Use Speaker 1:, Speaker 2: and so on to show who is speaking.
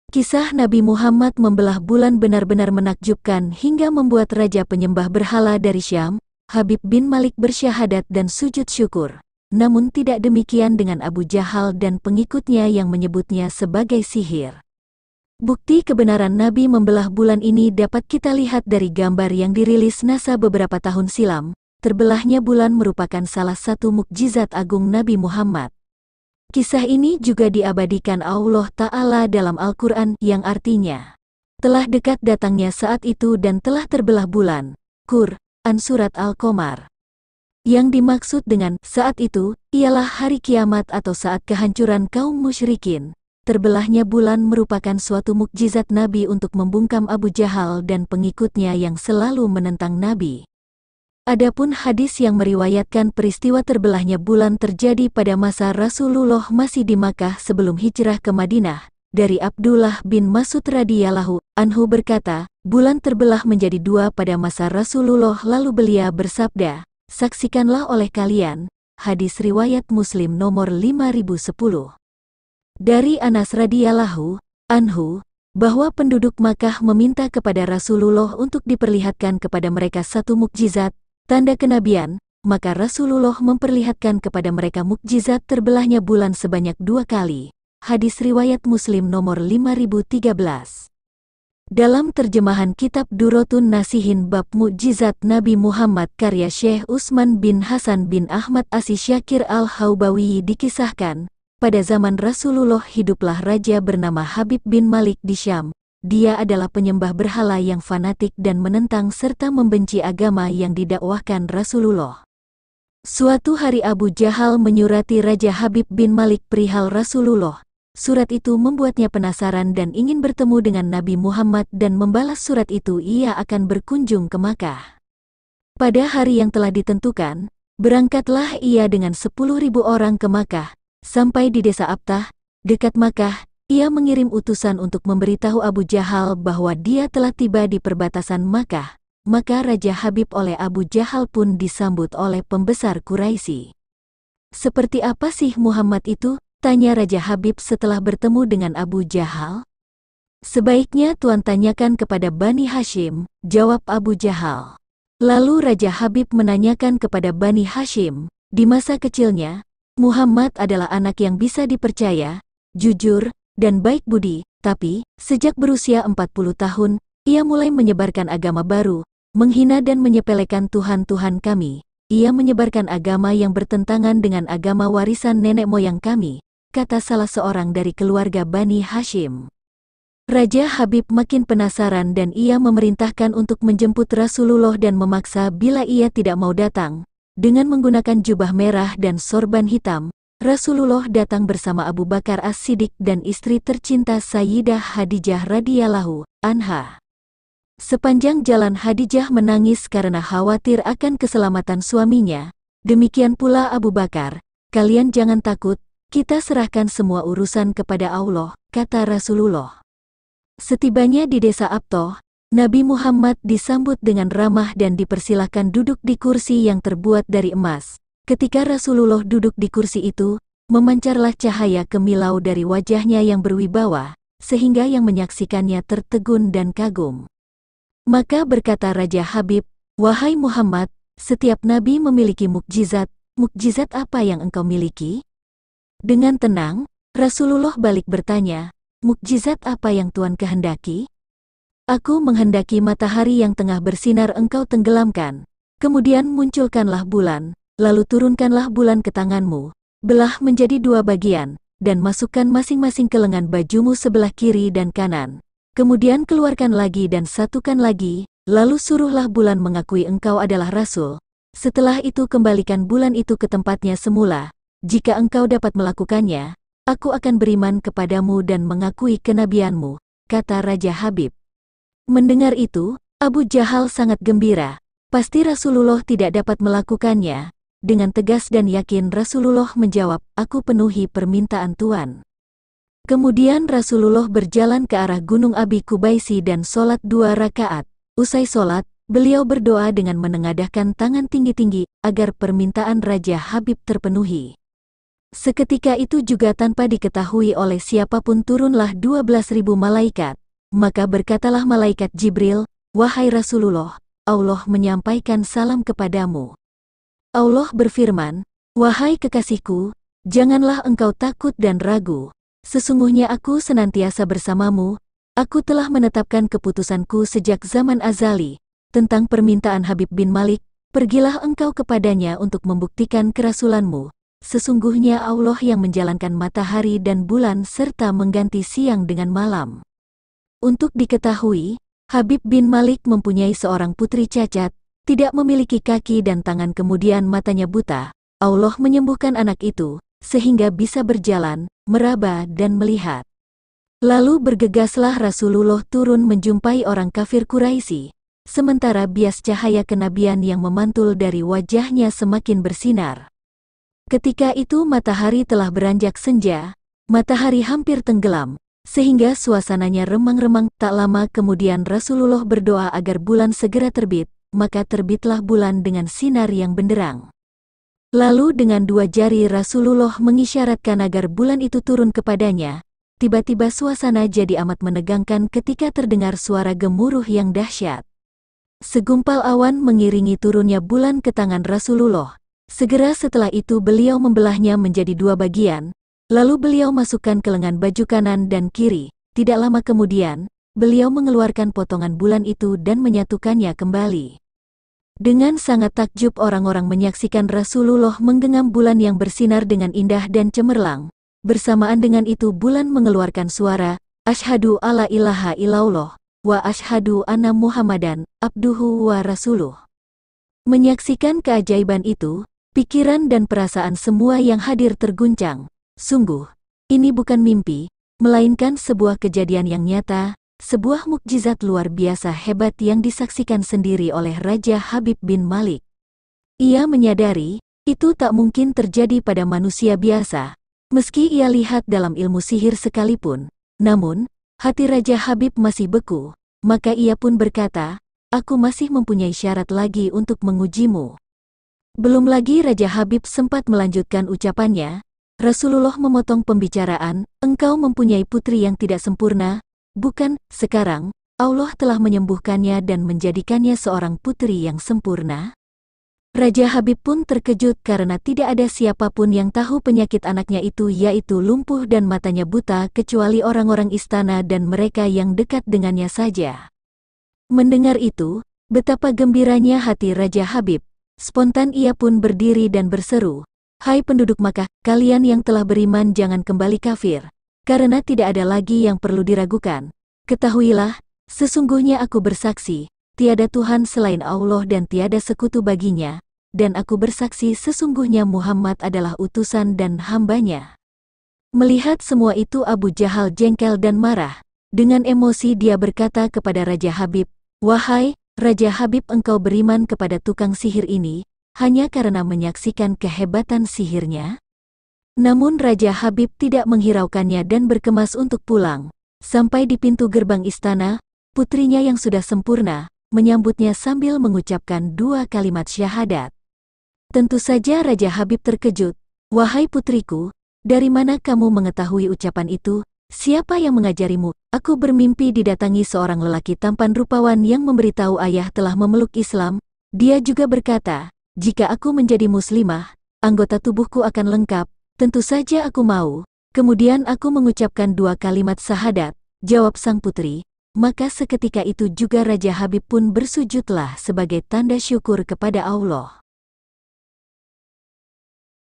Speaker 1: Kisah Nabi Muhammad membelah bulan benar-benar menakjubkan hingga membuat raja penyembah berhala dari Syam, Habib bin Malik bersyahadat dan sujud syukur. Namun tidak demikian dengan Abu Jahal dan pengikutnya yang menyebutnya sebagai sihir. Bukti kebenaran Nabi membelah bulan ini dapat kita lihat dari gambar yang dirilis NASA beberapa tahun silam. Terbelahnya bulan merupakan salah satu mukjizat agung Nabi Muhammad. Kisah ini juga diabadikan Allah Ta'ala dalam Al-Quran yang artinya, telah dekat datangnya saat itu dan telah terbelah bulan. Quran Surat Al-Qamar. Yang dimaksud dengan saat itu, ialah hari kiamat atau saat kehancuran kaum musyrikin. Terbelahnya bulan merupakan suatu mukjizat Nabi untuk membungkam Abu Jahal dan pengikutnya yang selalu menentang Nabi. Adapun hadis yang meriwayatkan peristiwa terbelahnya bulan terjadi pada masa Rasulullah masih di Makkah sebelum hijrah ke Madinah, dari Abdullah bin Mas'ud radhiyallahu anhu berkata, bulan terbelah menjadi dua pada masa Rasulullah lalu beliau bersabda, saksikanlah oleh kalian, hadis riwayat Muslim nomor 5010. Dari Anas radhiyallahu anhu, bahwa penduduk Makkah meminta kepada Rasulullah untuk diperlihatkan kepada mereka satu mukjizat, tanda kenabian, maka Rasulullah memperlihatkan kepada mereka mukjizat terbelahnya bulan sebanyak 2 kali. Hadis riwayat Muslim nomor 5013. Dalam terjemahan kitab Durratun Nasihin bab mukjizat Nabi Muhammad karya Syekh Utsman bin Hasan bin Ahmad Asy-Syakir Al-Haubawi dikisahkan, pada zaman Rasulullah hiduplah raja bernama Habib bin Malik di Syam. Dia adalah penyembah berhala yang fanatik dan menentang serta membenci agama yang didakwahkan Rasulullah. Suatu hari Abu Jahal menyurati Raja Habib bin Malik perihal Rasulullah. Surat itu membuatnya penasaran dan ingin bertemu dengan Nabi Muhammad dan membalas surat itu ia akan berkunjung ke Makkah. Pada hari yang telah ditentukan, berangkatlah ia dengan 10.000 orang ke Makkah. Sampai di desa Abtah, dekat Makkah, ia mengirim utusan untuk memberitahu Abu Jahal bahwa dia telah tiba di perbatasan Makkah. Maka Raja Habib oleh Abu Jahal pun disambut oleh pembesar Quraisy. Seperti apa sih Muhammad itu? Tanya Raja Habib setelah bertemu dengan Abu Jahal. Sebaiknya Tuan tanyakan kepada Bani Hashim, jawab Abu Jahal. Lalu Raja Habib menanyakan kepada Bani Hashim, di masa kecilnya, Muhammad adalah anak yang bisa dipercaya, jujur, dan baik budi, tapi, sejak berusia 40 tahun, ia mulai menyebarkan agama baru, menghina dan menyepelekan Tuhan-Tuhan kami. Ia menyebarkan agama yang bertentangan dengan agama warisan nenek moyang kami, kata salah seorang dari keluarga Bani Hashim. Raja Habib makin penasaran dan ia memerintahkan untuk menjemput Rasulullah dan memaksa bila ia tidak mau datang. Dengan menggunakan jubah merah dan sorban hitam, Rasulullah datang bersama Abu Bakar As-Siddiq dan istri tercinta Sayyidah Khadijah radhiyallahu anha. Sepanjang jalan Khadijah menangis karena khawatir akan keselamatan suaminya. Demikian pula Abu Bakar, kalian jangan takut, kita serahkan semua urusan kepada Allah, kata Rasulullah. Setibanya di desa Abtoh, Nabi Muhammad disambut dengan ramah dan dipersilahkan duduk di kursi yang terbuat dari emas. Ketika Rasulullah duduk di kursi itu, memancarlah cahaya kemilau dari wajahnya yang berwibawa, sehingga yang menyaksikannya tertegun dan kagum. Maka berkata Raja Habib, wahai Muhammad, setiap nabi memiliki mukjizat, mukjizat apa yang engkau miliki? Dengan tenang, Rasulullah balik bertanya, mukjizat apa yang Tuan kehendaki? Aku menghendaki matahari yang tengah bersinar engkau tenggelamkan, kemudian munculkanlah bulan. Lalu turunkanlah bulan ke tanganmu, belah menjadi 2 bagian, dan masukkan masing-masing ke lengan bajumu sebelah kiri dan kanan. Kemudian keluarkan lagi dan satukan lagi, lalu suruhlah bulan mengakui engkau adalah Rasul. Setelah itu kembalikan bulan itu ke tempatnya semula. Jika engkau dapat melakukannya, aku akan beriman kepadamu dan mengakui kenabianmu, kata Raja Habib. Mendengar itu, Abu Jahal sangat gembira. Pasti Rasulullah tidak dapat melakukannya. Dengan tegas dan yakin Rasulullah menjawab, aku penuhi permintaan Tuan. Kemudian Rasulullah berjalan ke arah Gunung Abi Kubaisi dan sholat 2 rakaat. Usai sholat, beliau berdoa dengan menengadahkan tangan tinggi-tinggi, agar permintaan Raja Habib terpenuhi. Seketika itu juga tanpa diketahui oleh siapapun turunlah 12.000 malaikat. Maka berkatalah malaikat Jibril, "Wahai Rasulullah, Allah menyampaikan salam kepadamu." Allah berfirman, "Wahai kekasihku, janganlah engkau takut dan ragu. Sesungguhnya aku senantiasa bersamamu. Aku telah menetapkan keputusanku sejak zaman azali. Tentang permintaan Habib bin Malik, pergilah engkau kepadanya untuk membuktikan kerasulanmu. Sesungguhnya Allah yang menjalankan matahari dan bulan serta mengganti siang dengan malam." Untuk diketahui, Habib bin Malik mempunyai seorang putri cacat, tidak memiliki kaki dan tangan, kemudian matanya buta. Allah menyembuhkan anak itu, sehingga bisa berjalan, meraba dan melihat. Lalu bergegaslah Rasulullah turun menjumpai orang kafir Quraisy, sementara bias cahaya kenabian yang memantul dari wajahnya semakin bersinar. Ketika itu matahari telah beranjak senja, matahari hampir tenggelam, sehingga suasananya remang-remang. Tak lama kemudian Rasulullah berdoa agar bulan segera terbit, maka terbitlah bulan dengan sinar yang benderang. Lalu dengan dua jari Rasulullah mengisyaratkan agar bulan itu turun kepadanya. Tiba-tiba suasana jadi amat menegangkan ketika terdengar suara gemuruh yang dahsyat. Segumpal awan mengiringi turunnya bulan ke tangan Rasulullah. Segera setelah itu beliau membelahnya menjadi dua bagian, lalu beliau masukkan ke lengan baju kanan dan kiri. Tidak lama kemudian, beliau mengeluarkan potongan bulan itu dan menyatukannya kembali. Dengan sangat takjub orang-orang menyaksikan Rasulullah menggenggam bulan yang bersinar dengan indah dan cemerlang. Bersamaan dengan itu bulan mengeluarkan suara, "Asyhadu alla ilaha illallah, wa asyhadu anna Muhammadan, abduhu wa rasuluh." Menyaksikan keajaiban itu, pikiran dan perasaan semua yang hadir terguncang. Sungguh, ini bukan mimpi, melainkan sebuah kejadian yang nyata, sebuah mukjizat luar biasa hebat yang disaksikan sendiri oleh Raja Habib bin Malik. Ia menyadari, itu tak mungkin terjadi pada manusia biasa, meski ia lihat dalam ilmu sihir sekalipun. Namun, hati Raja Habib masih beku, maka ia pun berkata, "Aku masih mempunyai syarat lagi untuk mengujimu." Belum lagi Raja Habib sempat melanjutkan ucapannya, Rasulullah memotong pembicaraan, "Engkau mempunyai putri yang tidak sempurna, bukan? Sekarang, Allah telah menyembuhkannya dan menjadikannya seorang putri yang sempurna." Raja Habib pun terkejut karena tidak ada siapapun yang tahu penyakit anaknya itu, yaitu lumpuh dan matanya buta, kecuali orang-orang istana dan mereka yang dekat dengannya saja. Mendengar itu, betapa gembiranya hati Raja Habib. Spontan ia pun berdiri dan berseru, "Hai penduduk Makkah, kalian yang telah beriman jangan kembali kafir, karena tidak ada lagi yang perlu diragukan. Ketahuilah, sesungguhnya aku bersaksi, tiada Tuhan selain Allah dan tiada sekutu baginya, dan aku bersaksi sesungguhnya Muhammad adalah utusan dan hambanya." Melihat semua itu Abu Jahal jengkel dan marah. Dengan emosi dia berkata kepada Raja Habib, "Wahai Raja Habib, engkau beriman kepada tukang sihir ini, hanya karena menyaksikan kehebatan sihirnya?" Namun Raja Habib tidak menghiraukannya dan berkemas untuk pulang. Sampai di pintu gerbang istana, putrinya yang sudah sempurna, menyambutnya sambil mengucapkan dua kalimat syahadat. Tentu saja Raja Habib terkejut. "Wahai putriku, dari mana kamu mengetahui ucapan itu? Siapa yang mengajarimu?" "Aku bermimpi didatangi seorang lelaki tampan rupawan yang memberitahu ayah telah memeluk Islam. Dia juga berkata, jika aku menjadi muslimah, anggota tubuhku akan lengkap. Tentu saja aku mau." Kemudian aku mengucapkan dua kalimat syahadat, jawab sang putri. Maka seketika itu juga Raja Habib pun bersujudlah sebagai tanda syukur kepada Allah.